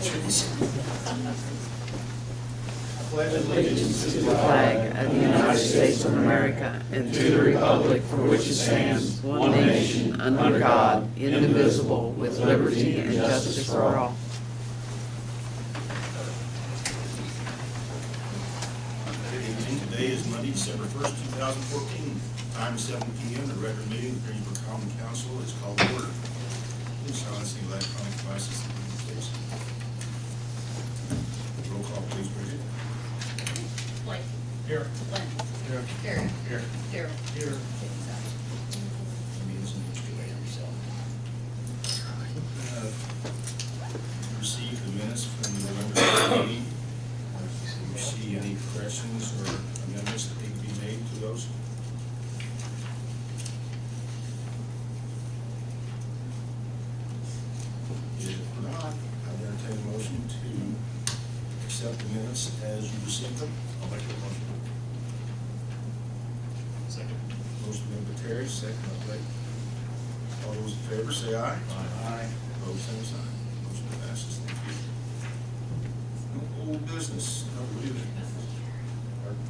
Patrons. Allegiance to the flag of the United States of America and to the republic for which it stands, one nation, under God, indivisible, with liberty and justice for all. Good evening. Today is Monday, December 1st, 2014. Time is 7 p.m. The regular meeting of the Greensburg Common Council is called to order. Please silence the electronic devices. Please. Roll call, please, Bridget. Blake. Here. Lynn. Here. Gary. Here. Darrell. Here. James out. Receive the minutes from the November meeting. Do you see any corrections or amendments that need to be made to those? If not, I would entertain a motion to accept the minutes as you received them. I'll make that motion. Second. Motion made by Terry, second by Blake. All those in favor say aye. Aye. Opposed, same sign. Motion passes. Thank you. No old business. No new business. Pardon?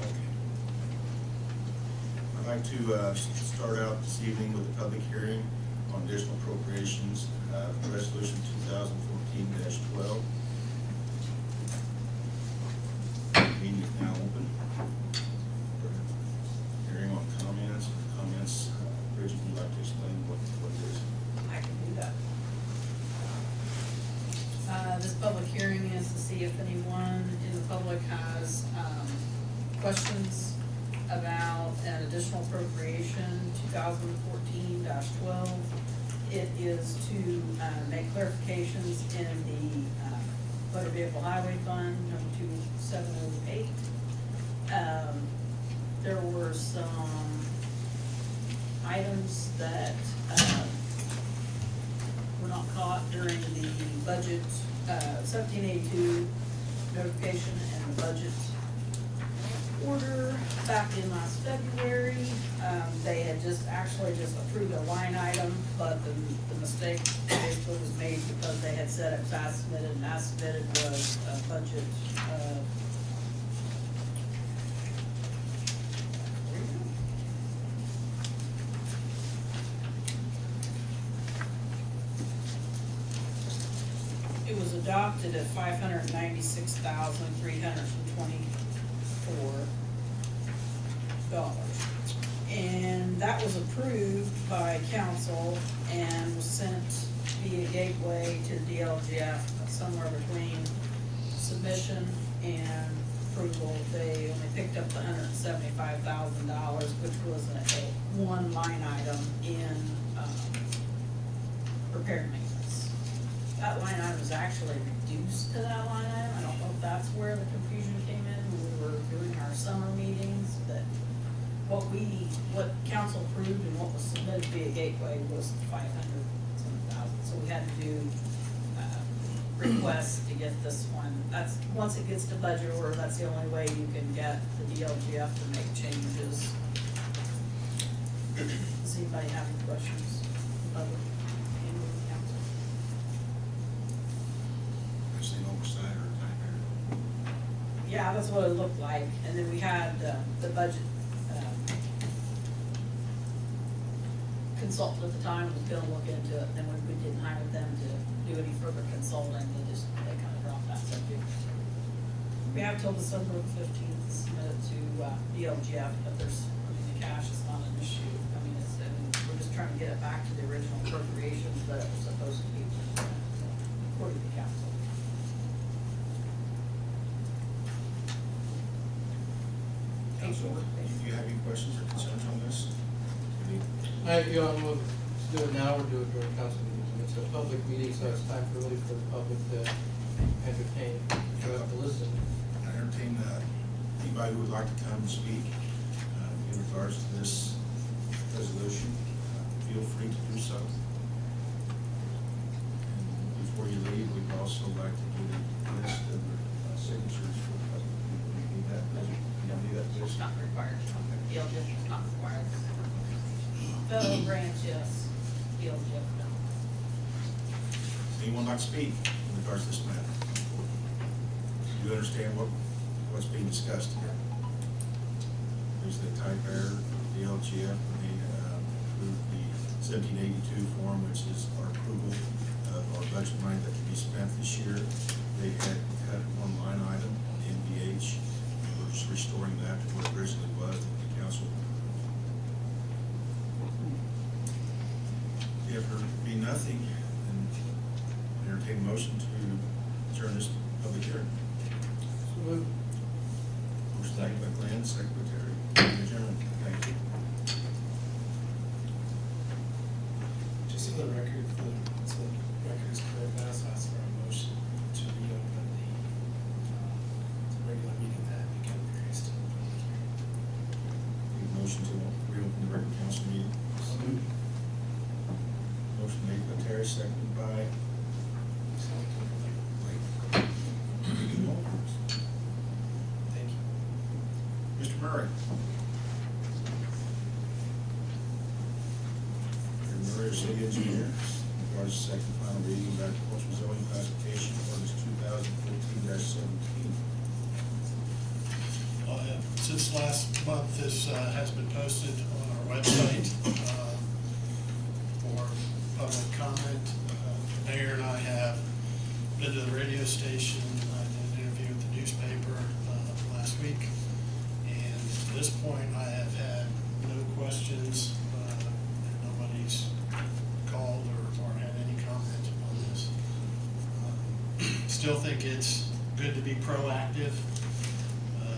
Okay. I'd like to start out this evening with a public hearing on additional appropriations, resolution 2014-12. Meeting is now open. Hearing on comments. Bridget, would you like to explain what it is? I can do that. This public hearing is to see if anyone in the public has questions about an additional appropriation 2014-12. It is to make clarifications in the motor vehicle highway fund, number 2708. There were some items that were not caught during the budget 1782 notification and the budget order back in last February. They had just approved a line item, but the mistake basically was made because they had said it was as submitted, and as submitted was a budget it was adopted at $596,324. And that was approved by council and was sent via gateway to the DLGF somewhere between submission and approval. They only picked up the $175,000, which was a one line item in repair and maintenance. That line item was actually reduced to that line item. I don't know if that's where the confusion came in when we were doing our summer meetings, that what council approved and what was submitted via gateway was 500,000. So we had to do requests to get this one. That's, once it gets to budget order, that's the only way you can get the DLGF to make changes. Does anybody have any questions? Public? Oversight or type Yeah, that's what it looked like, and then we had the budget consultant at the time was gonna look into it, and then when we didn't hire them to do any further consulting, they kind of dropped that subject. We have till December 15th to submit it to DLGF, but the cash is not an issue. We're just trying to get it back to the original appropriations that it was supposed to be, according to council. Council, do you have any questions or concerns on this? You want to do it now or do it during council meetings? It's a public meeting, so it's time really for the public to entertain, you have to listen. I entertain anybody who would like to come and speak in regards to this resolution. Feel free to do so. And before you leave, we'd also like to get a list of signatures for the public. We need that. You don't need that It's list. not required. DLGF is not required. Federal branch, yes. DLGF, no. Anyone like to speak in regards to this matter? Do you understand what's being discussed here? There's the type error, the LGF, when they approved the 1782 form, which is our approval of our budget money that can be spent this year. They had cut one line item on the NVH. We're just restoring that to what it originally was, that the council. If there be nothing, then entertain a motion to adjourn this public hearing. So moved. Motion made by Glenn, second by Terry. Adjourn. Thank you. Just for the record, so the record is correct, I also ask for a motion to reopen the regular meeting that began previous to the public hearing. Need a motion to reopen the regular council meeting. Motion made by Terry, seconded by Thank you. Mr. Murray. Mr. Murray, city engineer, regards to second final reading of agricultural zoning classification, ordinance 2014-17. Since last month, this has been posted on our website for public comment. The mayor and I have been to the radio station, I did an interview with the newspaper last week, and at this point, I have had no questions, and nobody's called or had any comment on this. Still think it's good to be proactive.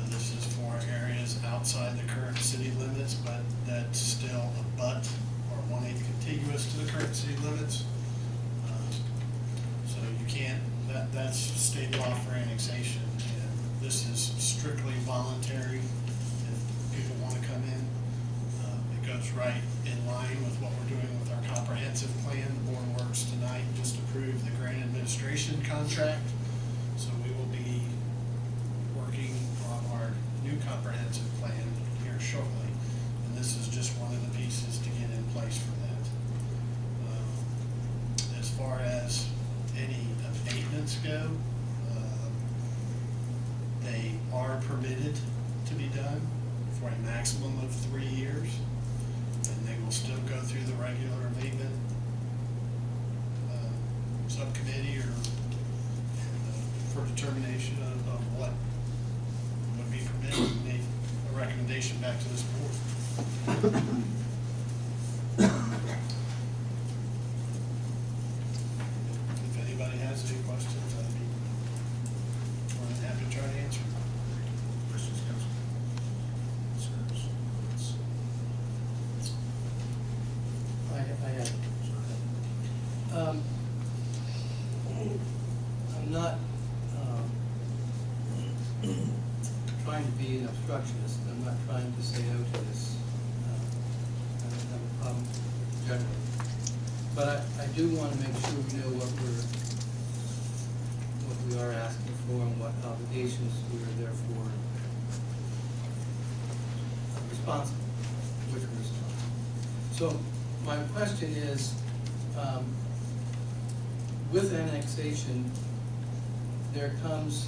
This is for areas outside the current city limits, but that's still a but or 1/8 contiguous to the current city limits. So you can't, that's state law for annexation, and this is strictly voluntary. If people want to come in, it goes right in line with what we're doing with our comprehensive plan. The board works tonight, just approved the grant administration contract. So we will be working on our new comprehensive plan here shortly. And this is just one of the pieces to get in place for that. As far as any abatements go, they are permitted to be done for a maximum of 3 years. And they will still go through the regular abatement subcommittee or for determination of what would be permitted, and make a recommendation back to this board. If anybody has any questions, I'd be more than happy to try to answer them. Questions, council? Concerns? I have. I'm not trying to be an obstructionist. I'm not trying to say no to this. I don't have a problem generally. But I do want to make sure we know what we are asking for and what obligations we are therefore responsible, which we're responsible. So my question is, with annexation, there comes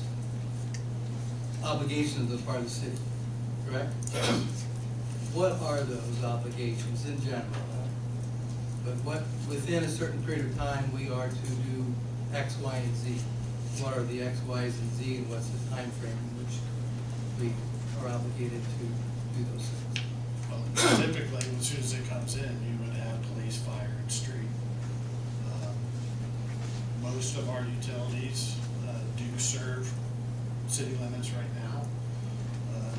obligations on the part of the city, correct? What are those obligations in general? But what, within a certain period of time, we are to do X, Y, and Z? What are the X, Ys, and Z, and what's the time frame in which we are obligated to do those things? Well, typically, as soon as it comes in, you would have police, fire, and street. Most of our utilities do serve city limits right now.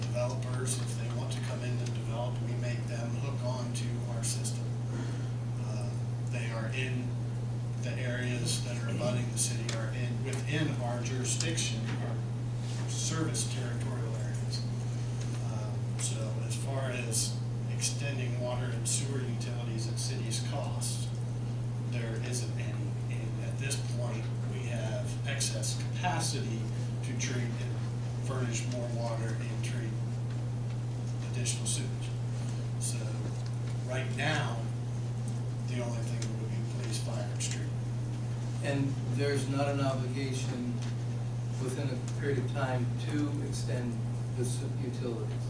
Developers, if they want to come in and develop, we make them hook on to our system. They are in the areas that are abutting the city, are within our jurisdiction, our service territorial areas. So as far as extending water and sewer utilities at city's cost, there isn't any. And at this point, we have excess capacity to treat and furnish more water and treat additional sewage. So right now, the only thing would be police, fire, and street. And there's not an obligation within a period of time to extend the utilities.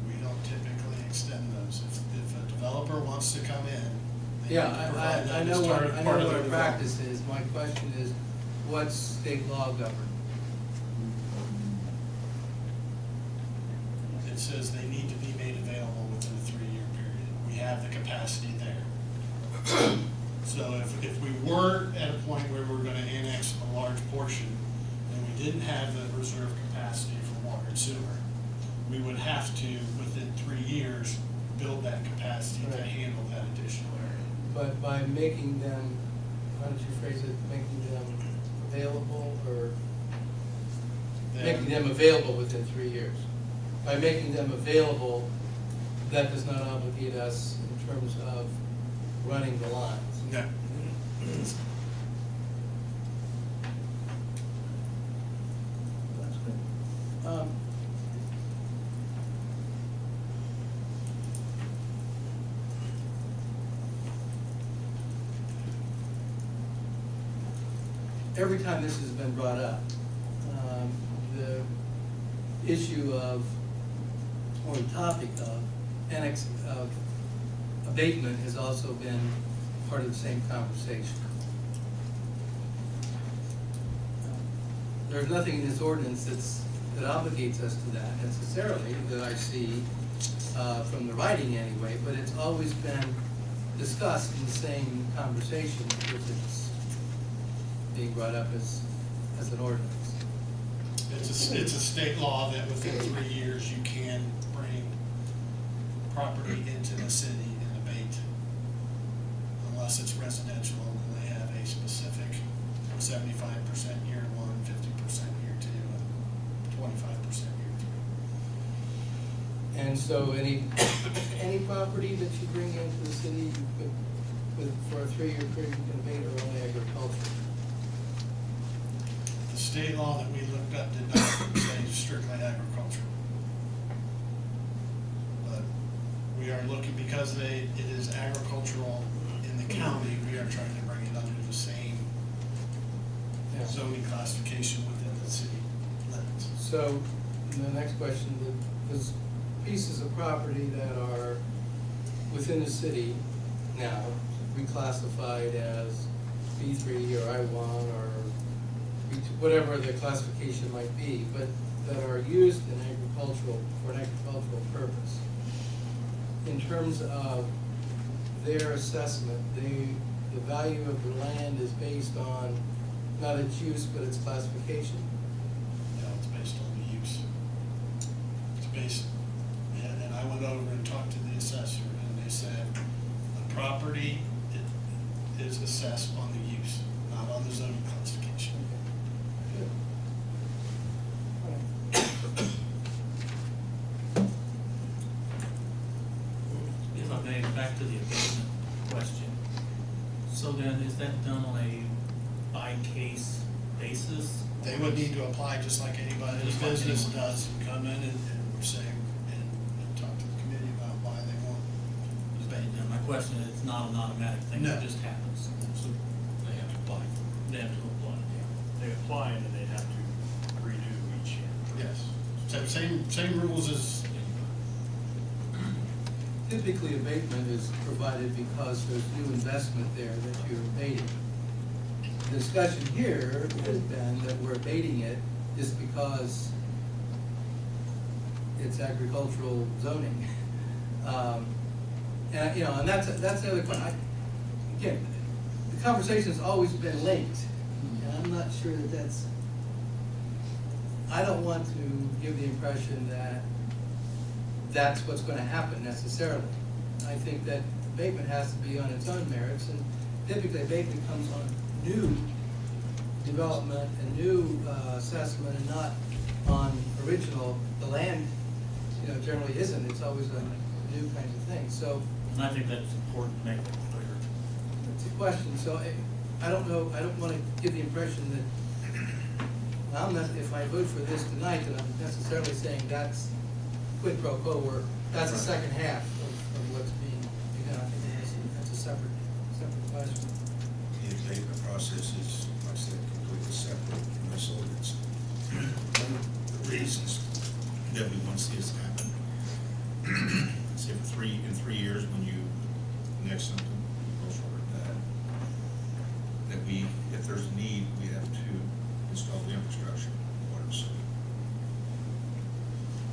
We don't typically extend those. If a developer wants to come in, they need Yeah, to provide I that know as what, part I of know their what our development. practice is. My question is, what's state law govern? It says they need to be made available within a 3-year period. We have the capacity there. So if we were at a point where we're gonna annex a large portion and we didn't have the reserve capacity for water and sewer, we would have to, within 3 years, build that capacity to Right. handle that additional area. But by making them, how did you phrase it, making them available or? Making them available within 3 years. By making them available, that does not obligate us in terms of running the lines. No. That's good. Every time this has been brought up, the issue of, or the topic of of abatement has also been part of the same conversation. There's nothing in this ordinance that obligates us to that necessarily, that I see, from the writing anyway, but it's always been discussed in the same conversation because it's being brought up as an ordinance. It's a state law that within 3 years you can bring property into the city and abate, unless it's residential, and they have a specific 75% year 1, 50% year 2, and 25% year 3. And so any property that you bring into the city, you could, for a 3-year period, you can abate or only agriculture. The state law that we looked up did not say strictly agricultural. But we are looking, because it is agricultural in the county, we are trying to bring it under the same Yeah. zoning classification within the city limits. So, the next question, there's pieces of property that are within the city now, reclassified as B3 or I1 or B2, whatever the classification might be, but that are used in agricultural, for an agricultural purpose. In terms of their assessment, the value of the land is based on not its use, but its classification. Yeah, it's based on the use. It's based, and I went over and talked to the assessor, and they said the property is assessed on the use, not on the zoning classification. Good. If I may, back to the abatement question. So then, is that done on a by-case basis? They would need to apply just like anybody in business does, and come in and say, and talk to the committee about why they want to abate. And my question is, it's not an automatic thing, No. it just happens. So They have to apply. they have to apply. They apply and then they have to renew each year. Yes. Same rules as, Typically, abatement is provided because there's new investment there that you're abating. The discussion here has been that we're abating it just because it's agricultural zoning. And, and that's the other question. Again, the conversation's always been linked, and I'm not sure that that's, I don't want to give the impression that that's what's gonna happen necessarily. I think that abatement has to be on its own merits, and typically abatement comes on new development and new assessment and not on original. The land, generally isn't, it's always on new kinds of things, so And I think that's important to make that clear. it's a question, so I don't know, I don't wanna give the impression that I'm not, if I vote for this tonight, that I'm necessarily saying that's quid pro quo, or that's the second half of what's being, I think that's a separate question. The abatement process is reasons that we want to see this happen. Say in 3 years, when you next something goes forward, that we, if there's a need, we have to install the infrastructure, water and sewer.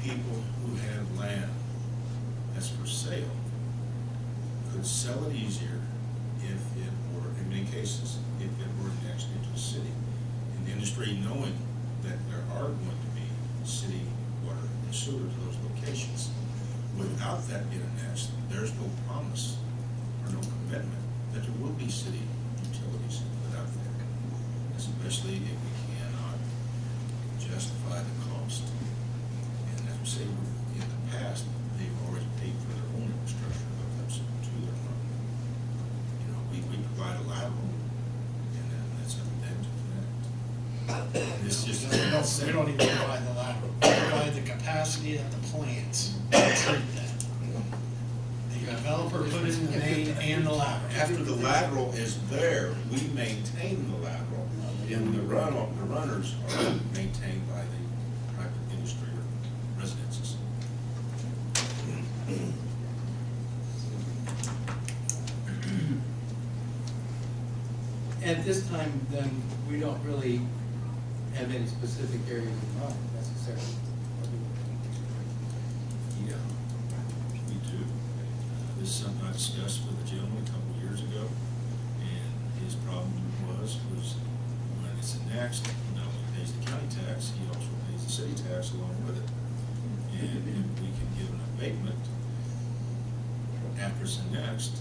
People who have land that's for sale could sell it easier if it were, in many cases, if it were annexed into a city. And the industry, knowing that there are going to be city water and sewer to those locations, without that being annexed, there's no promise or no commitment that there will be city utilities without that, especially if we cannot justify the cost. And as we say, in the past, they've always paid for their own infrastructure hookups to their own. You know, we provide a lateral, and then that's up to them to connect. It's just. We don't even provide the lateral, we provide the capacity at the plants to treat that. The developer put in the main and the lateral. After the lateral is there, we maintain the lateral, and the runners are maintained by the private industry or residences. At this time, then, we don't really have any specific areas in mind necessarily. Yeah, me too. This is something I discussed with a gentleman a couple of years ago, and his problem was when it's annexed, not only pays the county tax, he also pays the city tax along with it. And if we can give an abatement after it's annexed,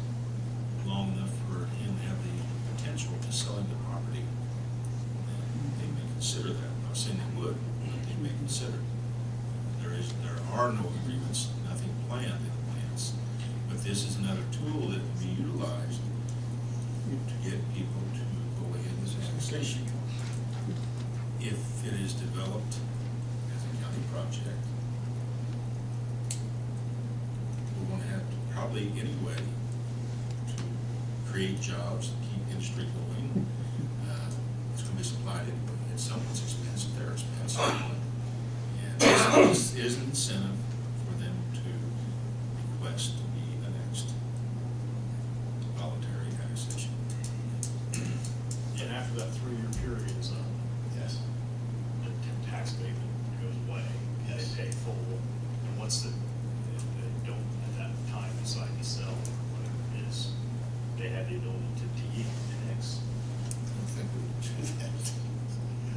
long enough for him to have the potential to selling the property, then they may consider that. I'm not saying they would, but they may consider it. There are no agreements, nothing planned in advance, but this is another tool that can be utilized to get people to go ahead with annexation. If it is developed as a county project, we're going to have to probably anyway to create jobs, keep industry going. It's going to be supplied anyway. At someone's expense, at their expense. And this is an incentive for them to request to be annexed. Voluntary annexation. And after that 3-year period is up, Yes. the tax abatement goes away. Yes. They pay full. And what's the, if they don't at that time decide to sell or whatever it is, they have the ability to annex. I don't think we would do that.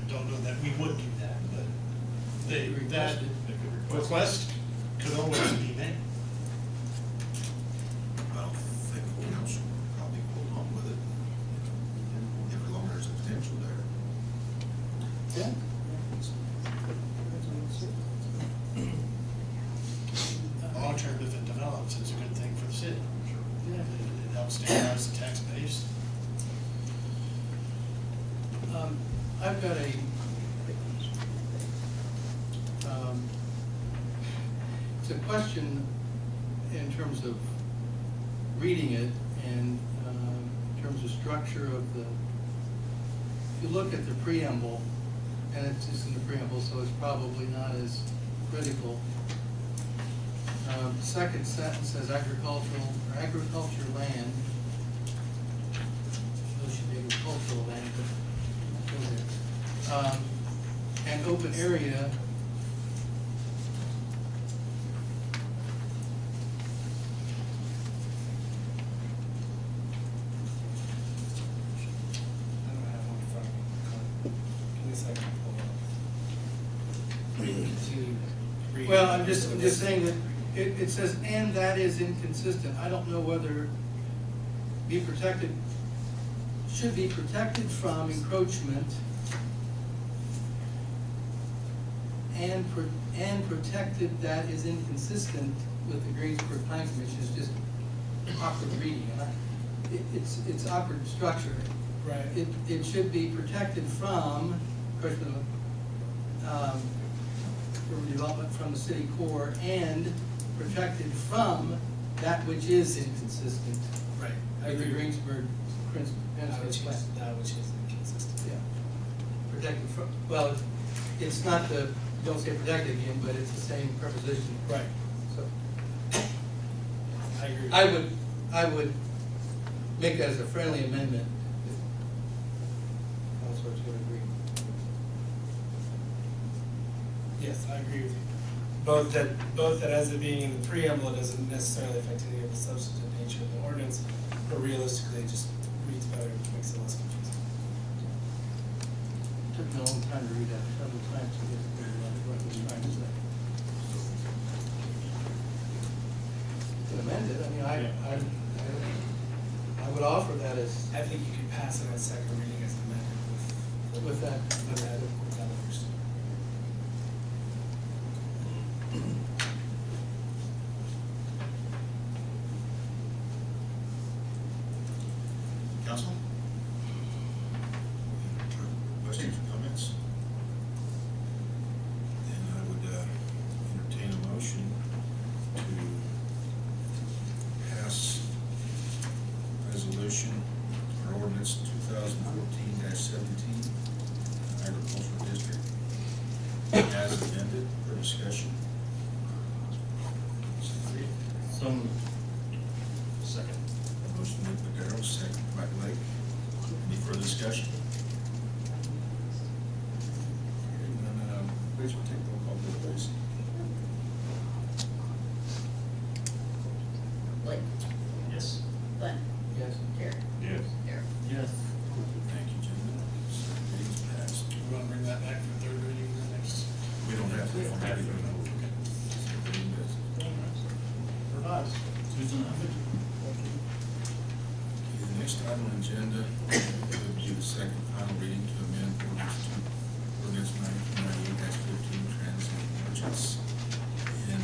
Don't know that we would do that, but that They could request could always be made. I don't think the council would probably hold on with it, if as long as there's a potential there. Yeah. Long-term, if it develops, it's a good thing for the city. Yeah. It helps stabilize the tax base. I've got it's a question in terms of reading it and in terms of structure of the, if you look at the preamble, and it's just in the preamble, so it's probably not as critical. Second sentence says agriculture land. Those should be agricultural land, but go there. And open area. I don't have one in front of me. Give me a second. Hold on. Well, I'm just saying that it says, and that is inconsistent. I don't know whether be protected, should be protected from encroachment and protected that is inconsistent with the Greensburg Plan Commission is just awkward reading. And it's awkward structure. Right. It should be protected from, of course, from development from the city core and protected from that which is inconsistent Right. I with the agree. Greensburg principle. That which is inconsistent. Yeah. Protected from, well, it's not the don't say protected again, but it's the same preposition. Right, So I agree. I would make that as a friendly amendment. If Councilors would agree. Yes, I agree with you. Both that as it being in the preamble, it doesn't necessarily affect any of the substantive nature of the ordinance, but realistically, it just reads better, makes it less confusing. Took me a long time to read that several times to get what he was trying to say. You can amend it, I mean, I would offer that as, I think you could pass it on second reading as amended with that. with that first. Council? Questions or comments? Then I would entertain a motion to pass resolution or ordinance 2014-17, agricultural district, as amended for discussion. So moved. Second. Motion made by Darrell, second by Blake. Any further discussion? Hearing none, Bridget, take roll call, vote, please. Blake, Yes. Glenn, Yes. Terry, Yes. Darrell. Yes. Thank you, gentlemen. Second reading's passed. We want to bring that back for third reading the next. We don't have to. We don't have to. Second reading is- Revised. Susan, The next item on the agenda will be the second final reading to amend ordinance 1998-15, transit merchants. And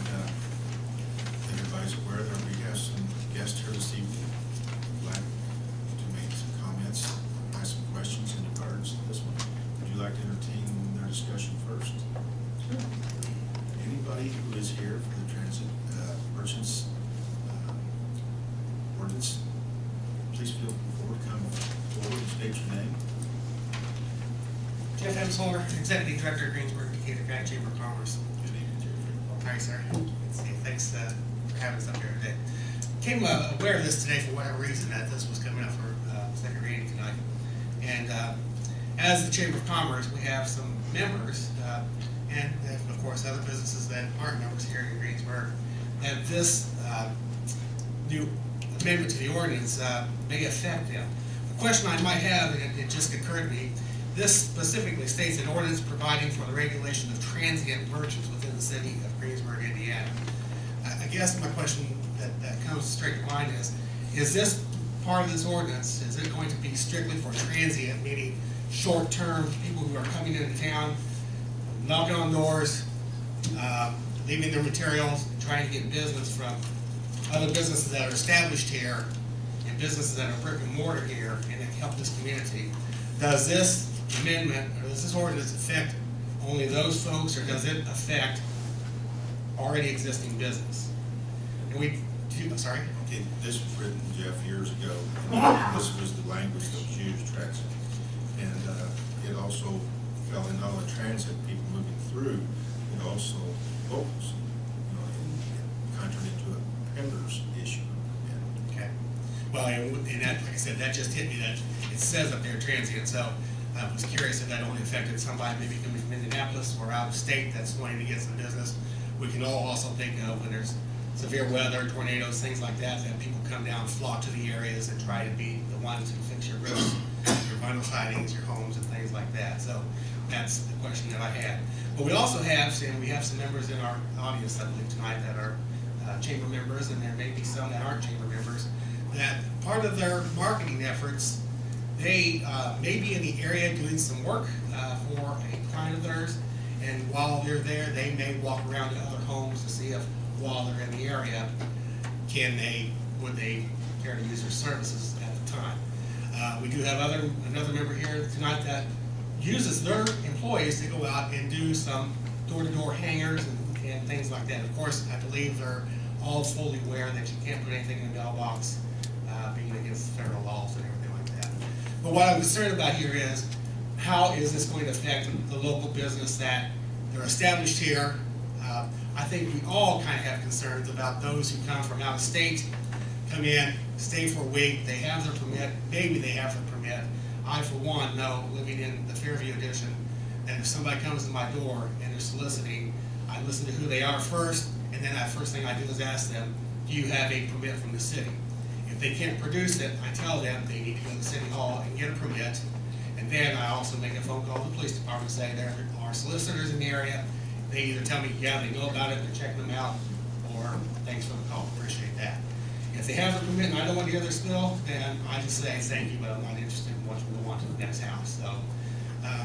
everybody's aware that we have some guests here this evening who'd like to make some comments, ask some questions in regards to this one. Would you like to entertain their discussion first? Anybody who is here for the transit merchants ordinance, please feel forward, come forward and state your name. Jeff Hemsler, Executive Director of Greensburg, Decatur County Chamber of Commerce. Good evening, Jeffrey. Hi, sir. Thanks for having us up here today. Came aware of this today for whatever reason, that this was coming up for second reading tonight. And as the Chamber of Commerce, we have some members, and of course, other businesses that aren't members here in Greensburg, that this new amendment to the ordinance may affect them. The question I might have, and it just occurred to me, this specifically states an ordinance providing for the regulation of transient merchants within the city of Greensburg, Indiana. I guess my question that comes straight to mind is this part of this ordinance, is it going to be strictly for transient, meaning short-term people who are coming into town, knocking on doors, leaving their materials, and trying to get business from other businesses that are established here and businesses that are brick and mortar here and that help this community? Does this amendment, or does this ordinance affect only those folks, or does it affect already existing business? And I'm sorry? Okay, this was written, Jeff, years ago, and this was the language that was used, transit. And it also fell in all the transit, people moving through, it also locals, contrary to a pendler's issue. Okay. Well, and that, like I said, that just hit me, that it says up there transient, so I was curious if that only affected somebody maybe coming from Indianapolis or out of state that's wanting to get some business. We can all also think of when there's severe weather, tornadoes, things like that, that people come down, flock to the areas and try to be the ones who fix your roofs, your vinyl sidings, your homes and things like that. So that's the question that I had. But we also have, and we have some members in our audience, I believe, tonight that are chamber members, and there may be some that aren't chamber members, that part of their marketing efforts, they may be in the area doing some work for a client of theirs, and while they're there, they may walk around to other homes to see if, while they're in the area, would they care to use their services at the time. We do have another member here tonight that uses their employees to go out and do some door-to-door hangers and things like that. Of course, I believe they're all fully aware that you can't put anything in the mailbox, being against federal laws and everything like that. But what I'm concerned about here is, how is this going to affect the local business that they're established here. I think we all kind of have concerns about those who come from out of state, come in, stay for a week, they have their permit, maybe they have their permit. I, for one, know, living in the Fairview edition, that if somebody comes to my door and they're soliciting, I listen to who they are first, and then the first thing I do is ask them, do you have a permit from the city? If they can't produce it, I tell them they need to go to City Hall and get a permit. And then I also make a phone call to the police department, say there are solicitors in the area. They either tell me, yeah, they know about it, they're checking them out, or thanks for the call, appreciate that. If they have a permit and I don't want to hear their spill, then I just say thank you, but I'm not interested in what we go on to the next house. So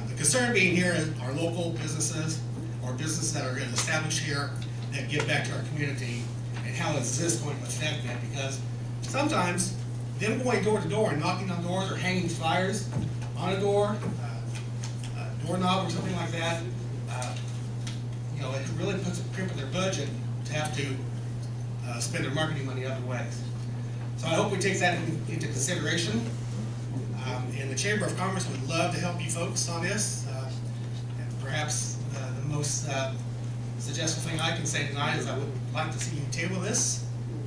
the concern being here is our local businesses or businesses that are established here that give back to our community, and how is this going to affect them? Because sometimes them going door to door and knocking on doors or hanging flyers on a door, doorknob or something like that, it really puts a crimp in their budget to have to spend their marketing money other ways. So I hope we take that into consideration. And the Chamber of Commerce would love to help you folks on this. And perhaps the most suggestive thing I can say tonight is I would like to see you table this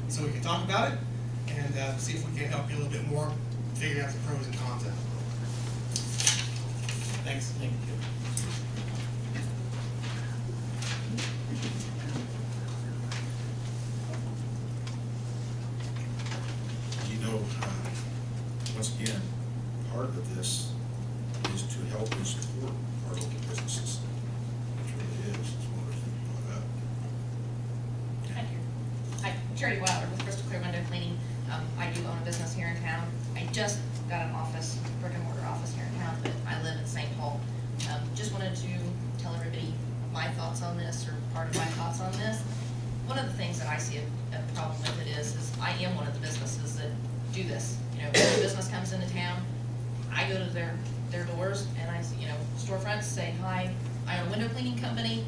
so we can talk about it and see if we can help you a little bit more figure out the pros and cons of it. Thanks. Thank you. Once again, part of this is to help and support our local businesses. It really is. It's one of those things you brought up. Thank you. Hi, Charity Wilder with Crystal Clear Window Cleaning. I do own a business here in town. I just got an office, brick and mortar office here in town, but I live in St. Paul. Just wanted to tell everybody my thoughts on this, or part of my thoughts on this. One of the things that I see a problem with it is I am one of the businesses that do this. When a business comes into town, I go to their doors and I, storefronts say, hi, I own a window cleaning company.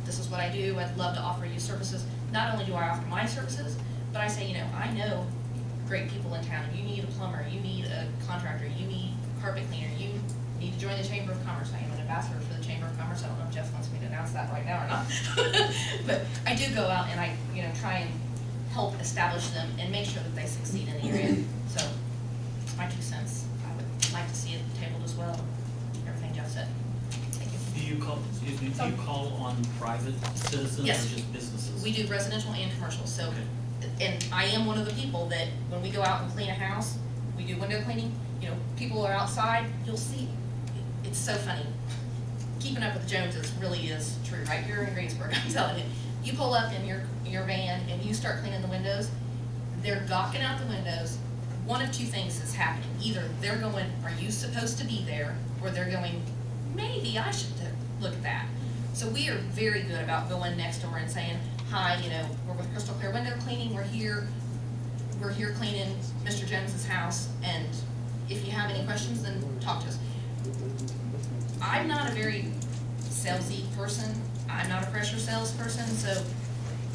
This is what I do. I'd love to offer you services. Not only do I offer my services, but I say, I know great people in town. You need a plumber, you need a contractor, you need a carpet cleaner, you need to join the Chamber of Commerce. I am an ambassador for the Chamber of Commerce. I don't know if Jeff wants me to announce that right now or not. But I do go out and I, try and help establish them and make sure that they succeed in the area. So, my 2 cents. I would like to see it tabled as well. Everything Jeff said. Thank you. Do you call on private citizens Yes. or just businesses? We do residential and commercial, so, Okay. and I am one of the people that, when we go out and clean a house, we do window cleaning, people are outside, you'll see, it's so funny. Keeping up with the Joneses really is true, right? You're in Greensburg, I'm telling you. You pull up in your van and you start cleaning the windows, they're gawking out the windows. One of two things is happening. Either they're going, are you supposed to be there? Or they're going, maybe I should look at that. So we are very good about going next door and saying, hi, we're with Crystal Clear Window Cleaning, we're here cleaning Mr. Jones's house, and if you have any questions, then talk to us. I'm not a very salesy person. I'm not a pressure salesperson, so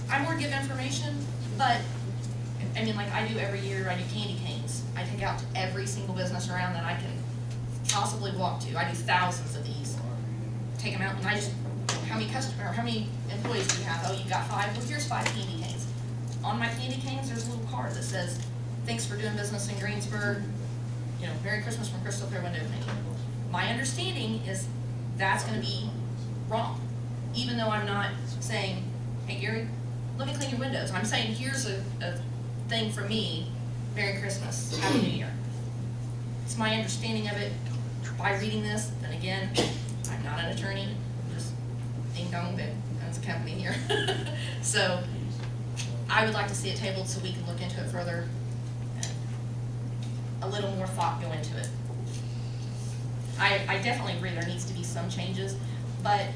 I more give information, but like I do every year, I do candy canes. I take out to every single business around that I can possibly walk to. I do thousands of these. Take them out and I just, how many employees do you have? Oh, you got 5? Well, here's 5 candy canes. On my candy canes, there's a little card that says, thanks for doing business in Greensburg. Merry Christmas from Crystal Clear Window Cleaning. My understanding is that's gonna be wrong. Even though I'm not saying, hey Gary, let me clean your windows. I'm saying, here's a thing from me, Merry Christmas, Happy New Year. It's my understanding of it by reading this. Then again, I'm not an attorney, I'm just ding dong that owns a company here. So I would like to see it tabled so we can look into it further and a little more thought go into it. I definitely agree there needs to be some changes, but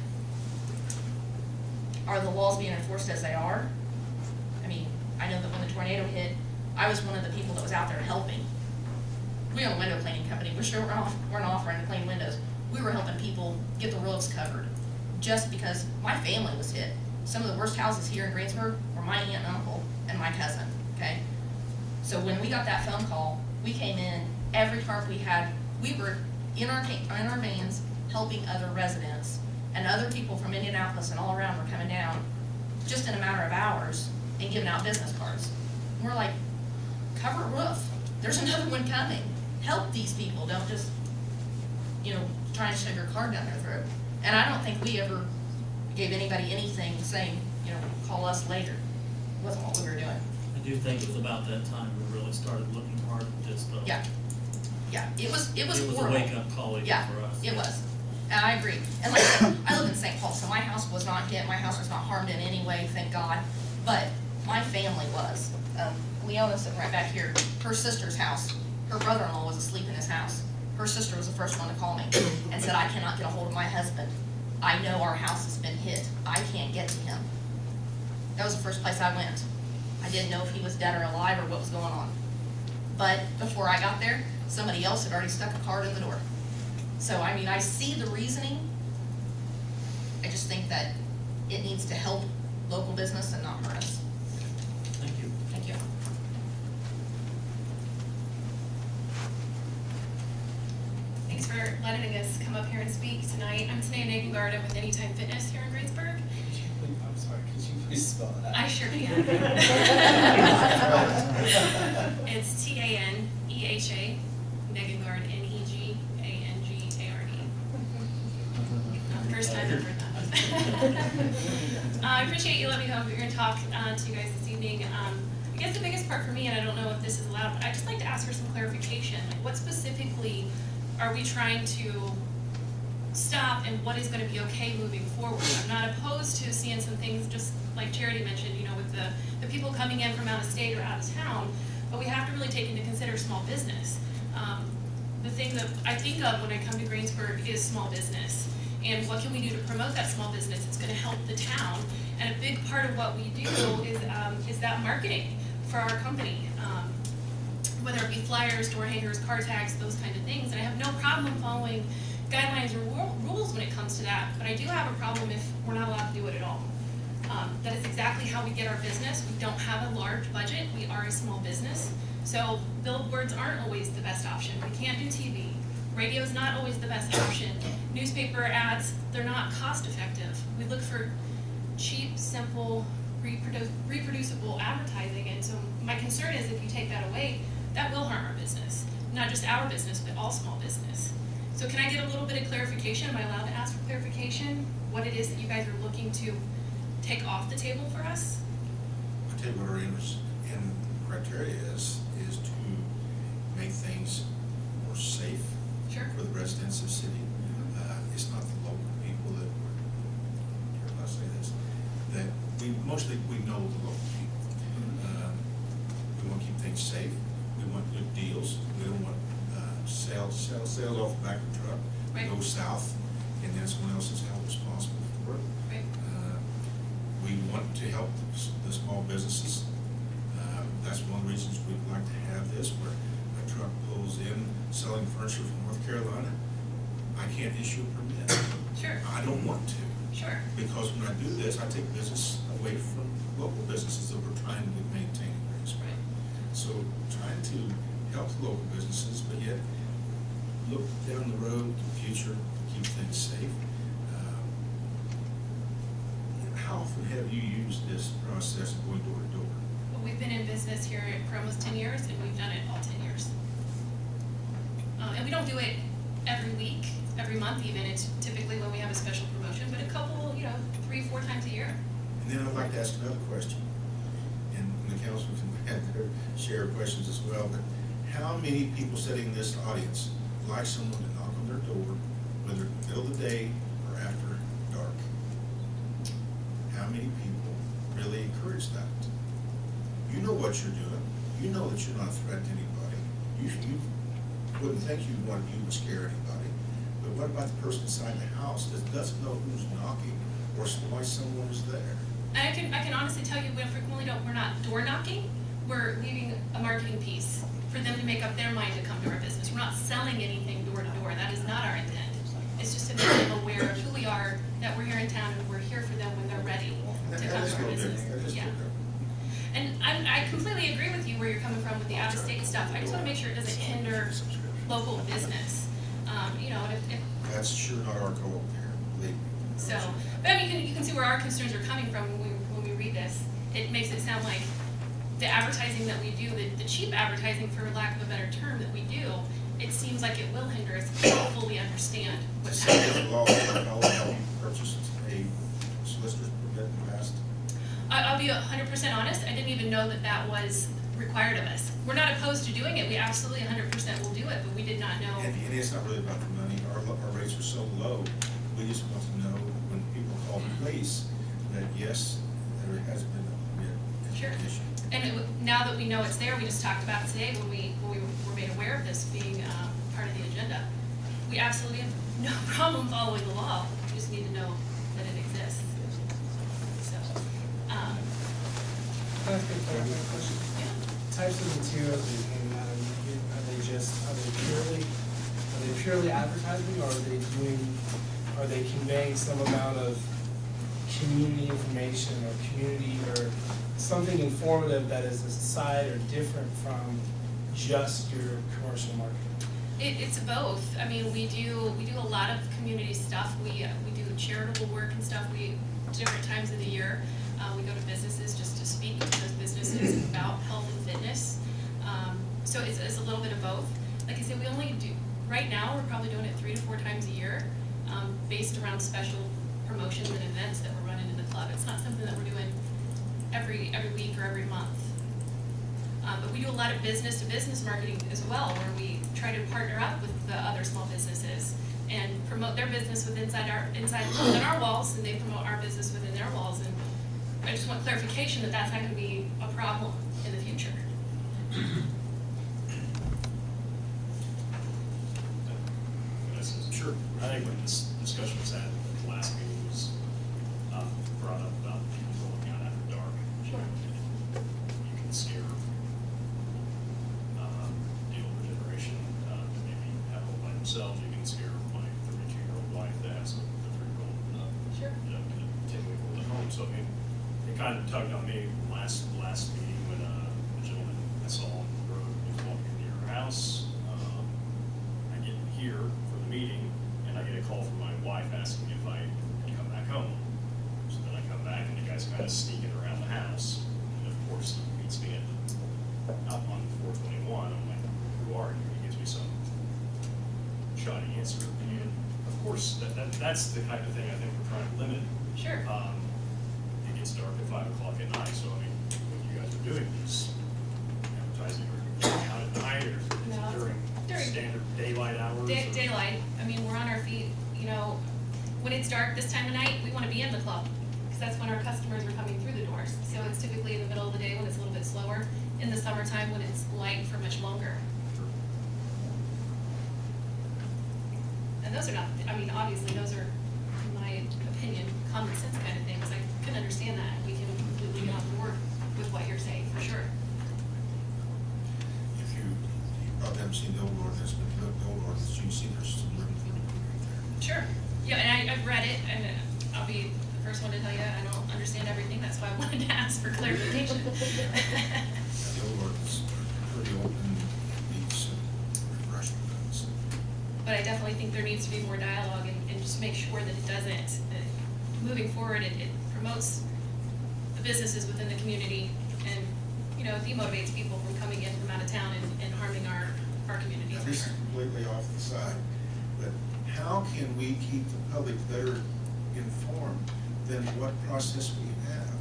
are the laws being enforced as they are? I know that when the tornado hit, I was one of the people that was out there helping. We own a window cleaning company. We're not offering to clean windows. We were helping people get the roofs covered just because my family was hit. Some of the worst houses here in Greensburg were my aunt and uncle and my cousin, okay? So when we got that phone call, we came in, every tarp we had, we were in our vans helping other residents and other people from Indianapolis and all around were coming down, just in a matter of hours, and giving out business cards. We're like, cover a roof, there's another one coming, help these people, don't just, try and shove your card down their throat. And I don't think we ever gave anybody anything saying, call us later. It wasn't what we were doing. I do think it was about that time we really started looking hard at this stuff. Yeah, it was It was a horrible. wake-up call even Yeah, for us. it was, and I agree. And like, I said, I live in St. Paul, so my house was not hit, my house was not harmed in any way, thank God. But my family was. Leona's sitting right back here, her sister's house, her brother-in-law was asleep in his house. Her sister was the first one to call me and said, I cannot get a hold of my husband. I know our house has been hit, I can't get to him. That was the first place I went. I didn't know if he was dead or alive or what was going on. But before I got there, somebody else had already stuck a card in the door. So, I see the reasoning. I just think that it needs to help local business and not hurt us. Thank you. Thank you. Thanks for letting us come up here and speak tonight. I'm Tanae Nagengarden with Anytime Fitness here in Greensburg. I'm sorry, could you please spell it out? I sure can. It's T-A-N-E-H-A, Negangard, N-E-G-A-N-G-A-R-D. First time I've heard that. I appreciate you letting me come up here and talk to you guys this evening. I guess the biggest part for me, and I don't know if this is allowed, but I'd just like to ask for some clarification. Like, what specifically are we trying to stop, and what is going to be okay moving forward? I'm not opposed to seeing some things, just like Charity mentioned, with the people coming in from out of state or out of town, but we have to really take into consider small business. The thing that I think of when I come to Greensburg is small business, and what can we do to promote that small business? It's going to help the town, and a big part of what we do is that marketing for our company. Whether it be flyers, door hangers, car tags, those kind of things, and I have no problem following guidelines or rules when it comes to that, but I do have a problem if we're not allowed to do it at all. That is exactly how we get our business. We don't have a large budget. We are a small business. So billboards aren't always the best option. We can't do TV. Radio is not always the best option. Newspaper ads, they're not cost effective. We look for cheap, simple, reproducible advertising, and so my concern is if you take that away, that will harm our business. Not just our business, but all small business. So can I get a little bit of clarification? Am I allowed to ask for clarification? What it is that you guys are looking to take off the table for us? I tell you what our interest and criteria is to make things more safe Sure. for the residents of the city. It's not the local people that were, here, I'll say this, that we know the local people. We want to keep things safe. We want good deals. We don't want sales off the back of the truck. Right. Go south, and then someone else is held responsible for it. Right. We want to help the small businesses. That's one of the reasons we'd like to have this, where a truck pulls in selling furniture from North Carolina. I can't issue a permit. Sure. I don't want to, Sure. because when I do this, I take business away from local businesses that we're trying to maintain in Greensburg. Right. So trying to help the local businesses, but yet look down the road, the future, keep things safe. How often have you used this process of going door to door? Well, we've been in business here for almost 10 years, and we've done it all 10 years. And we don't do it every week, every month even. It's typically when we have a special promotion, but a couple, 3-4 times a year. And then I'd like to ask another question, and the council can have their share of questions as well, but how many people sitting in this audience like someone to knock on their door, whether in the middle of the day or after dark? How many people really encourage that? You know what you're doing. You know that you're not a threat to anybody. You wouldn't think you would scare anybody. But what about the person inside the house that doesn't know who's knocking or why someone is there? And I can honestly tell you, we're not door knocking. We're leaving a marketing piece for them to make up their mind to come to our business. We're not selling anything door to door. That is not our intent. It's just to make them aware of who we are, that we're here in town, and we're here for them when they're ready to come to our business. Yeah. And I completely agree with you where you're coming from with the out-of-state stuff. I just want to make sure it doesn't hinder local business. If That's sure not our goal here, believe me. So, but I mean, you can see where our concerns are coming from when we read this. It makes it sound like the advertising that we do, the cheap advertising, for lack of a better term, that we do, it seems like it will hinder us if we don't fully understand what's So there's happening. a law that how you purchased a solicitor's permit in the past. I'll be 100% honest, I didn't even know that that was required of us. We're not opposed to doing it, we absolutely 100% will do it, but we did not know. And it's not really about the money, our rates are so low, we just want to know when people call the police, that yes, there has been a permit Sure. issue. And now that we know it's there, we just talked about it today when we were made aware of this being part of the agenda. We absolutely have no problem following the law, we just need to know that it exists. So, Can I ask a clarifying question? yeah. Types of materials that you hand out, are they purely advertising, or are they conveying some amount of community information or community or something informative that is aside or different from just your commercial marketing? It's both. I mean, we do a lot of community stuff. We do charitable work and stuff. Different times of the year, we go to businesses just to speak to those businesses about health and fitness. So it's a little bit of both. Like I said, we only do, right now, we're probably doing it 3 to 4 times a year, based around special promotions and events that we're running in the club. It's not something that we're doing every week or every month. But we do a lot of business-to-business marketing as well, where we try to partner up with the other small businesses and promote their business within our walls, and they promote our business within their walls. And I just want clarification that that's not going to be a problem in the future. Sure. I think when this discussion was had at the last meeting was brought up about people going out after dark. Sure. You can scare the older generation to maybe have home by themselves. You can scare my 32-year-old wife that has a 3-year-old Sure. typically hold at home. So I mean, it kind of tugged on me last meeting when a gentleman I saw on the road was walking near her house. I get here for the meeting, and I get a call from my wife asking me if I can come back home. So then I come back, and the guy's kind of sneaking around the house, and of course, he meets me out on 421. I'm like, who are you? He gives me some shoddy answer, and of course, that's the kind of thing I think we're trying to limit. Sure. It gets dark at 5 o'clock at night, so I mean, what you guys are doing is advertising or going out at night, or is it No, during standard daylight hours? or- Daylight, I mean, we're on our feet, you know, when it's dark this time of night, we wanna be in the club, because that's when our customers are coming through the doors. So it's typically in the middle of the day when it's a little bit slower, in the summertime when it's light for much longer. And those are not, I mean, obviously, those are, in my opinion, common sense kind of things. I can understand that, we can completely get on board with what you're saying, for sure. If you probably haven't seen the old ordinance, but if you look at the old ordinance, you can see there's some room for improvement there. Sure, yeah, and I've read it, and I'll be the first one to tell you, I don't understand everything, that's why I wanted to ask for clarification. The old ordinance are pretty open, needs some refreshing things. But I definitely think there needs to be more dialogue and just make sure that it doesn't, moving forward, it promotes the businesses within the community and, you know, demotivates people from coming in from out of town and harming our community. Now, this is completely off the side, but how can we keep the public better informed than what process we have?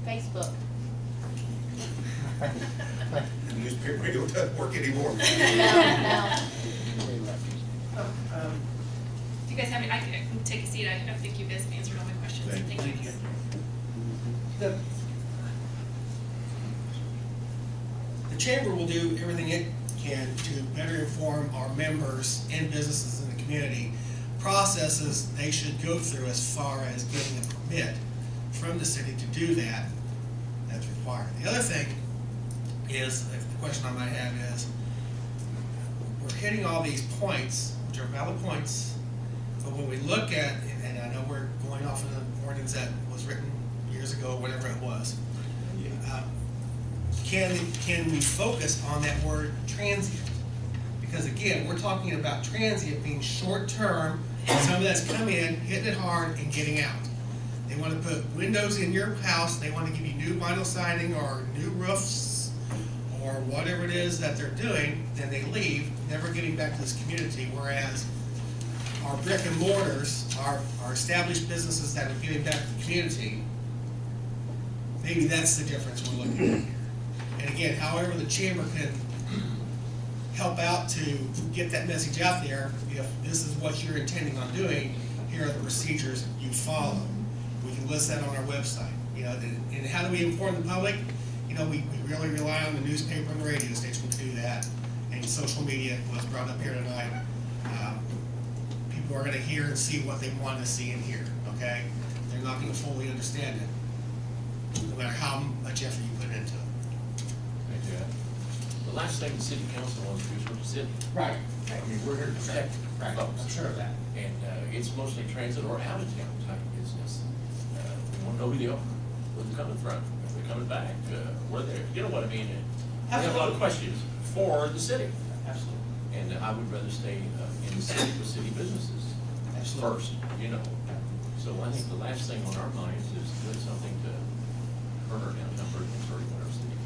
Facebook. The newspaper radio doesn't work anymore. No. Do you guys have any, I can take a seat, I think you guys have answered all my questions, Thank you. thank you. The chamber will do everything it can to better inform our members and businesses in the community processes they should go through as far as getting a permit from the city to do that that's required. The other thing is, if the question I might have is, we're hitting all these points, which are valid points, but when we look at, and I know we're going off of the ordinance that was written years ago, whatever it was, can we focus on that word transient? Because again, we're talking about transient being short-term, somebody that's come in, hitting it hard, and getting out. They want to put windows in your house, they want to give you new vinyl siding or new roofs, or whatever it is that they're doing, then they leave, never getting back to this community, whereas our brick and mortars, our established businesses that are giving back to the community, maybe that's the difference we're looking at here. And again, however the chamber can help out to get that message out there, if this is what you're intending on doing, here are the procedures you follow. We can list that on our website. You know, and how do we inform the public? You know, we really rely on the newspaper and the radio station to do that, and social media was brought up here tonight. People are going to hear and see what they want to see and hear, okay? They're not going to fully understand it, no matter how much effort you put into it. Thank you. The last thing the city council wants to do is for the city. Right. I mean, we're here to protect folks. I'm sure of that. And it's mostly transit or out of town type business. We want to know who they are, where they're coming from, if they're coming back, where they're, you know what I mean? And we have a lot of questions for the city. Absolutely. And I would rather stay in the city with city businesses first, you know. So I think the last thing on our minds is doing something to hurt our downtown merchants or even our city.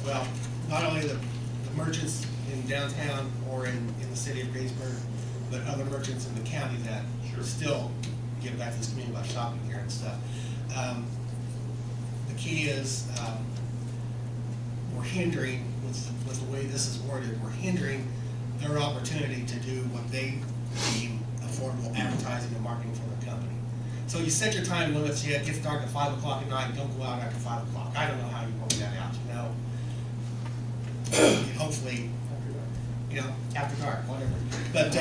Well, not only the merchants in downtown or in the city of Greensburg, but other merchants in the county that still give back to this community by shopping here and stuff. The key is we're hindering, with the way this is worded, we're hindering their opportunity to do what they deem affordable advertising and marketing for their company. So you set your time limits, yeah, it gets dark at 5 o'clock at night, don't go out after 5 o'clock. I don't know how you work that out, you know? Hopefully, you know, after dark, whatever. But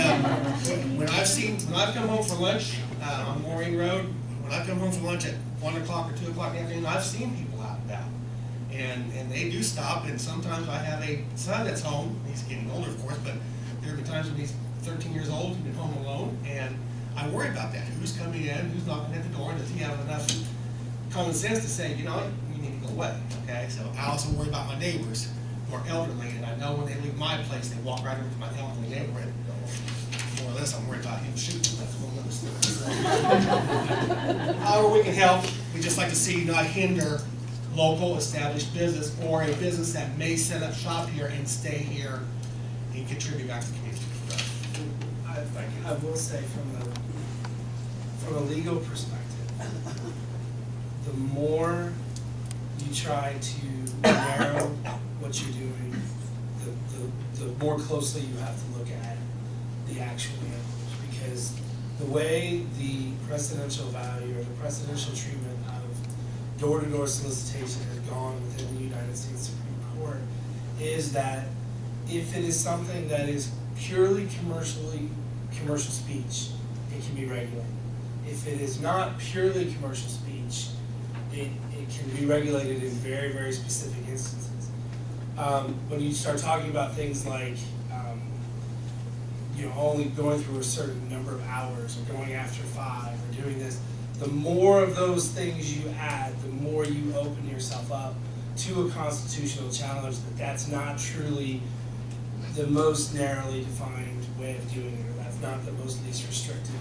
when I've come home for lunch on Maureen Road, when I come home for lunch at 1 o'clock or 2 o'clock in the afternoon, I've seen people out and about. And they do stop, and sometimes I have a son that's home, he's getting older of course, but there have been times when he's 13 years old, he's been home alone, and I worry about that. Who's coming in, who's knocking at the door, and does he have enough common sense to say, you know, you need to go away, okay? So I also worry about my neighbors who are elderly, and I know when they leave my place, they walk right over to my elderly neighbor, and more or less I'm worried about him shooting, that's a whole other story. However we can help, we just like to see not hinder local established business or a business that may set up shop here and stay here and contribute back to the community. I will say from a legal perspective, the more you try to narrow what you're doing, the more closely you have to look at the actual language, because the way the precedential value or the precedential treatment of door-to-door solicitation has gone within the United States Supreme Court is that if it is something that is purely commercial speech, it can be regulated. If it is not purely commercial speech, it can be regulated in very, very specific instances. When you start talking about things like, you know, only going through a certain number of hours or going after 5 or doing this, the more of those things you add, the more you open yourself up to a constitutional challenge that's not truly the most narrowly defined way of doing it, or that's not the most least restrictive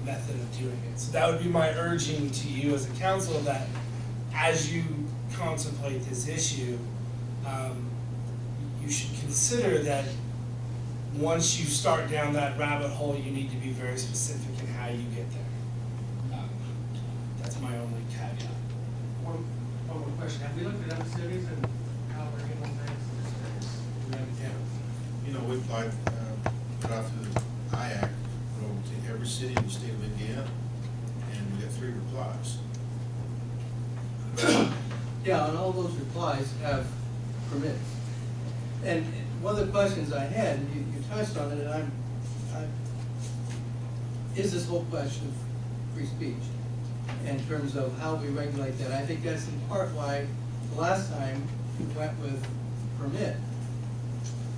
method of doing it. So that would be my urging to you as a council, that as you contemplate this issue, you should consider that once you start down that rabbit hole, you need to be very specific in how you get there. That's my only caveat. One more question. Have we looked at other cities and how we're handling things? You know, we've like, put out through the IAC, went over to every city in the state of Indiana, and we got 3 replies. Yeah, and all those replies have permits. And one of the questions I had, and you touched on it, and is this whole question of free speech in terms of how we regulate that. I think that's in part why the last time we went with permit.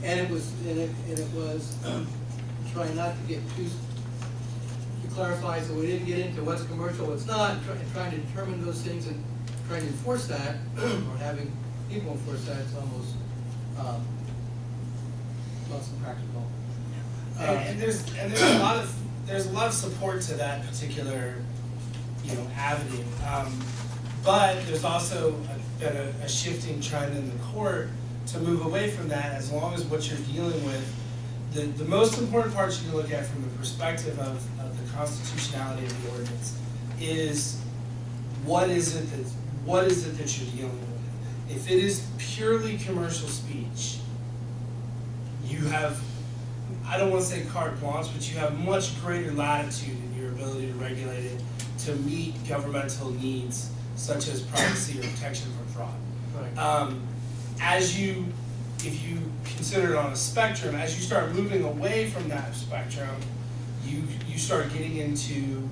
And it was trying not to get too, to clarify, so we didn't get into what's commercial, what's not, and trying to determine those things and trying to enforce that, or having people enforce that, it's almost, Plus some practical. And there's a lot of support to that particular, avenue. But there's also been a shifting trend in the court to move away from that, as long as what you're dealing with, the most important part you can look at from the perspective of the constitutionality of the ordinance is what is it that you're dealing with. If it is purely commercial speech, you have, I don't want to say carte blanche, but you have much greater latitude in your ability to regulate it to meet governmental needs such as privacy or protection from fraud. Right. If you consider it on a spectrum, as you start moving away from that spectrum, you start getting into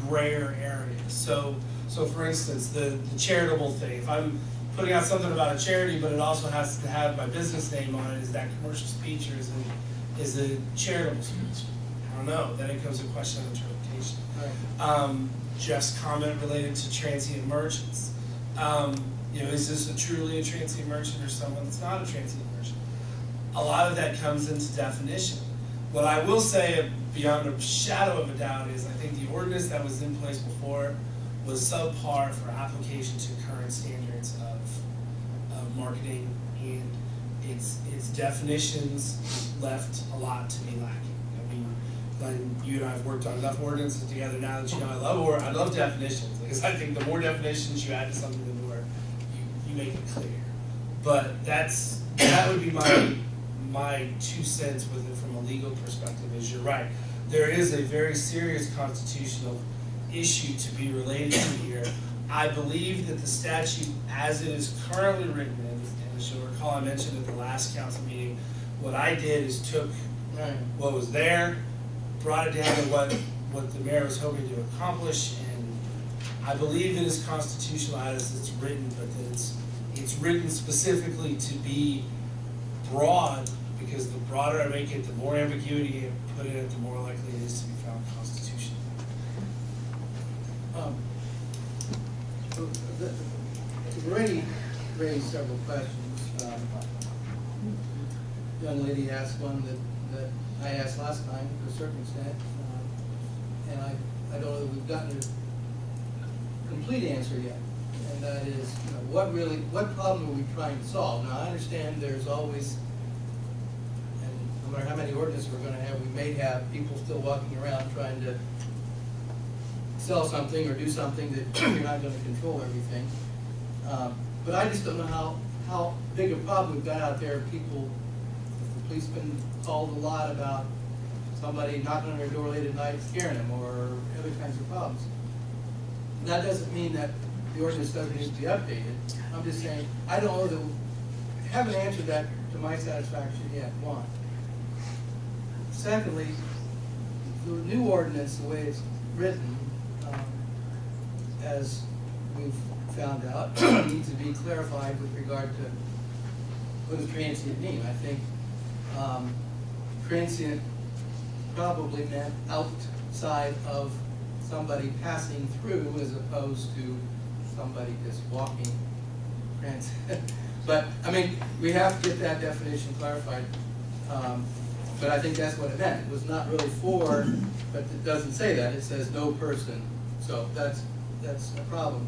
grayer areas. So for instance, the charitable thing, if I'm putting out something about a charity, but it also has to have my business name on it, is that commercial speech or is it charitable speech? I don't know, then it becomes a question of interpretation. Right. Jeff's comment related to transient merchants. Is this truly a transient merchant or someone that's not a transient merchant? A lot of that comes into definition. What I will say beyond a shadow of a doubt is I think the ordinance that was in place before was subpar for application to current standards of marketing, and its definitions left a lot to be lacking. I mean, Glenn, you and I have worked on enough ordinances together now that I love definitions, because I think the more definitions you add to something, the more you make it clear. But that would be my 2 cents with it from a legal perspective. Is you're right, there is a very serious constitutional issue to be related to here. I believe that the statute, as it is currently written, and as you'll recall, I mentioned at the last council meeting, what I did is took what was there, brought it down to what the mayor was hoping to accomplish, and I believe it is constitutional as it's written, but that it's written specifically to be broad, because the broader I make it, the more ambiguity I put in it, the more likely it is to be found constitutional. We've already raised several questions. Young lady asked one that I asked last time to a certain extent, and I don't know that we've gotten a complete answer yet. And that is, what problem are we trying to solve? Now, I understand there's always, and no matter how many ordinances we're gonna have, we may have people still walking around trying to sell something or do something that you're not gonna control everything. But I just don't know how big a problem we've got out there. People, the policeman called a lot about somebody knocking on their door late at night scaring them, or other kinds of problems. And that doesn't mean that the ordinance doesn't need to be updated. I'm just saying, I don't know that, haven't answered that to my satisfaction yet, one. Secondly, the new ordinance, the way it's written, as we've found out, needs to be clarified with regard to what does transient mean. I think transient probably meant outside of somebody passing through as opposed to somebody just walking transient. But, I mean, we have to get that definition clarified. But I think that's what it meant. It was not really for, but it doesn't say that. It says no person. So that's a problem.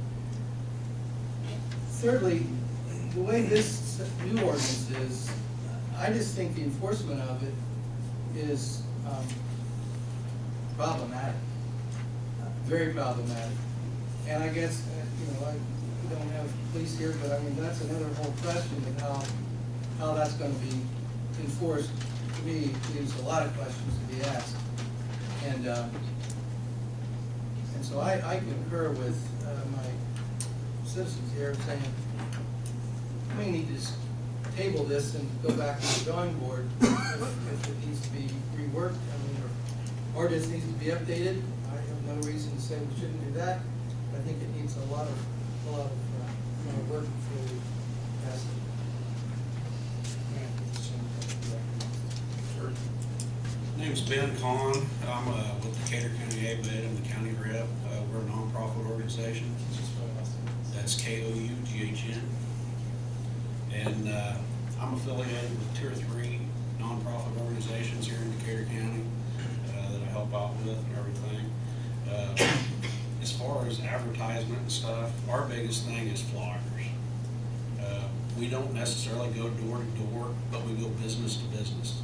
Thirdly, the way this new ordinance is, I just think the enforcement of it is problematic, very problematic. And I guess, we don't have police here, but I mean, that's another whole question of how that's going to be enforced. To me, leaves a lot of questions to be asked. And so I concur with my citizens here saying, we need to table this and go back to the drawing board if it needs to be reworked. I mean, or ordinance needs to be updated. I have no reason to say we shouldn't do that. But I think it needs a lot of work before we pass it. Sure. My name's Ben Kahn. I'm with Decatur County ABED. I'm the county rep. We're a nonprofit organization. That's KOUGHN. And I'm affiliated with 2 or 3 nonprofit organizations here in Decatur County that I help out with and everything. As far as advertisement and stuff, our biggest thing is flyers. We don't necessarily go door to door, but we go business to business.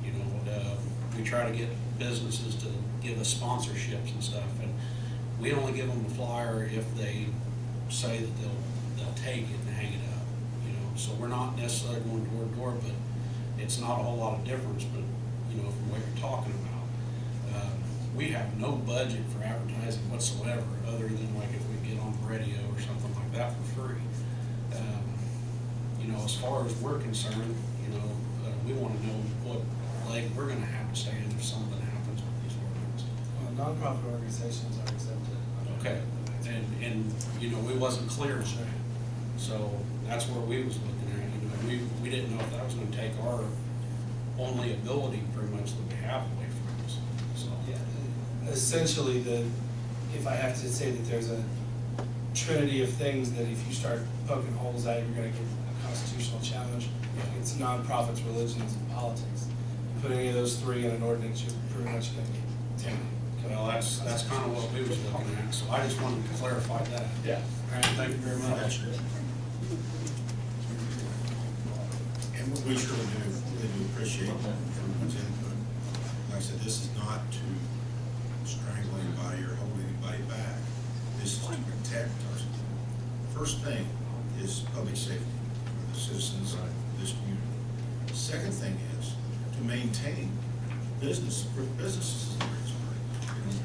You know, we try to get businesses to give us sponsorships and stuff, and we only give them a flyer if they say that they'll take it and hang it up. You know, so we're not necessarily going door to door, but it's not a whole lot of difference. But you know, from what you're talking about, we have no budget for advertising whatsoever, other than like if we get on the radio or something like that for free. You know, as far as we're concerned, you know, we want to know what leg we're going to have to stand if something happens with these ordinances. Well, nonprofit organizations are exempted. Okay, and you know, we wasn't clear on Sure. that. So that's where we was looking at, you know, we didn't know if that was gonna take our only ability pretty much that we have away from us, so. Yeah, essentially, if I have to say that there's a trinity of things that if you start poking holes at, you're gonna get a constitutional challenge. It's nonprofits, religions, and politics. You put any of those three in an ordinance, you're pretty much gonna get tempted. Well, that's kind of what we was looking at, so I just wanted to clarify that. Yeah. All right, thank you very much. And we surely do appreciate everyone's input. Like I said, this is not to strangle anybody or hold anybody back. This is to protect our, first thing is public safety for the citizens of this community. The second thing is to maintain businesses in Greensburg.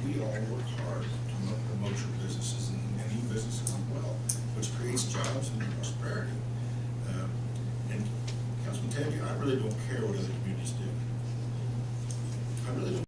You know, we all work hard to promote your businesses and new businesses as well, which creates jobs and prosperity. And Councilman Ted, I really don't care what other communities do. I really don't